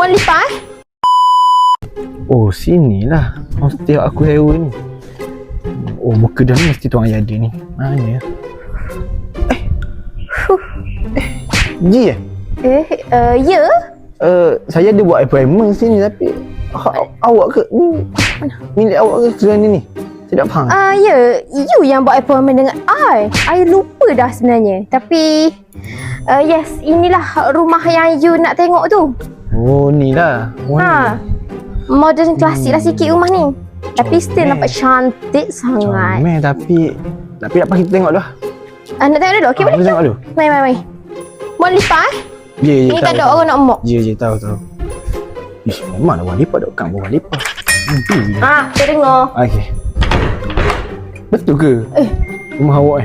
Mau lipat? Oh, sinilah homestay aku sewa ni. Oh, buka dah ni mesti tuan ayah ada ni. Mana ya? Ji Ya. saya ada buat appointment sini tapi awak ke? Ni milik awak ke kerana ni? Saya tak faham. Ya, you yang buat appointment dengan I lupa dah sebenarnya. Tapi yes, inilah rumah yang you nak tengok tu. Oh, ni lah. Modern klasik lah sikit rumah ni. Tapi still nampak cantik sangat. Comel tapi apa kita tengok dah. Nak tengok dulu? Okey, boleh? Kita tengok dulu. Mai. Mau lipat? Ya, Ni tak ada orang nak mok. Ya, tahu. Ish, memang orang lipat dok kan orang lipat. Kita dengar. Okey. Betul ke? Rumah awak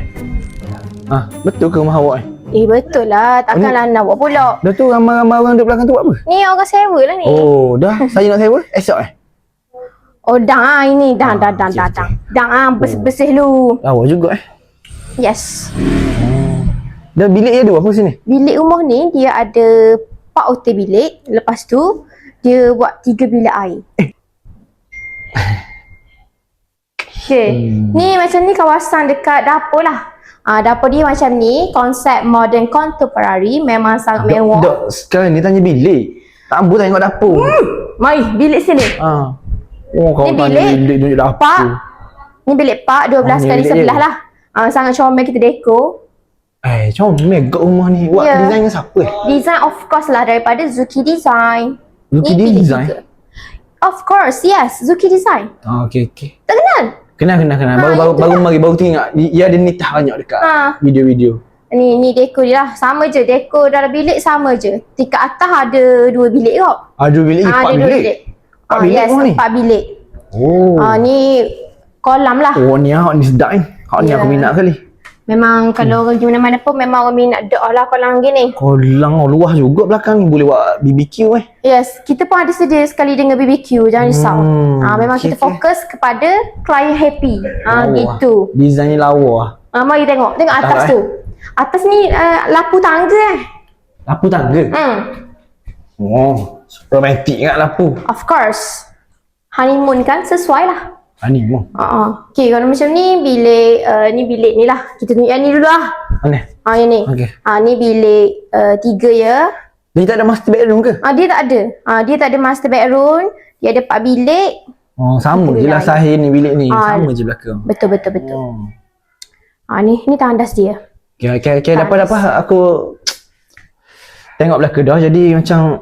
betul ke rumah awak Betul lah. Takkanlah nak buat pula. Dah tu ramai-ramai orang duduk belakang tu buat apa? Ni orang sewa lah ni. Oh, dah. Saya nak sewa? Esok Oh, dah ini. Dah. Bersih-bersih lu. Awak juga Yes. Dah bilik dia ada apa sini? Bilik rumah ni dia ada 4 hotel bilik. Lepas tu dia buat 3 bilik air. Okay. Ni macam ni kawasan dekat dapur lah. Dapur dia macam ni, konsep modern contemporary, memang sangat mewah. Dok, sekarang ni tanya bilik. Tak ambil tengok dapur. Mai, bilik sini. Oh, kau Ni tanya bilik tunjuk dapur. Pak. Ni bilik Pak 12 ni kali bilik 11 lah. Sangat comel kita dekor. Comel kat rumah ni. Buat design siapa Design of course lah daripada Zuki Design. Zuki Ni bilik Design? 3. Of course, yes, Zuki Design. Okey. Tak kenal? Kenal. Baru teringat. Dia ada nitah banyak dekat video-video. Ni dekor dia lah. Sama je. Dekor dalam bilik sama je. Tingkat atas ada 2 bilik kau. Ada bilik? 4 bilik? 4 bilik yes, rumah ni? 4 bilik. Oh. Ni kolam lah. Oh, ni sedap ni. Ni aku minat kali. Memang kalau orang pergi mana-mana pun memang orang minat dok lah kolam gini. Kolam luas juga belakang ni. Boleh buat BBQ Yes, kita pun ada sedia sekali dengan BBQ. Jangan risau. Memang kita fokus kepada klien happy. Gitu. Design ni lawa. Mari tengok. Tengok atas tu. Atas ni lapu tangga Lapu tangga? Oh, romantik kat lapu. Of course. Honeymoon kan sesuai lah. Honeymoon? Okay, kalau macam ni bilik ni lah. Kita tunjuk yang ni dulu lah. Mana? Yang ni. Okay. Ni bilik 3 ya. Dia tak ada master bedroom ke? Dia tak ada. Dia tak ada master bedroom. Dia ada 4 bilik. Oh, sama je lah Sahir ni bilik ni. Sama je belakang. Betul. Ni tandas dia. Okay, dapat aku tengok belakang dah. Jadi macam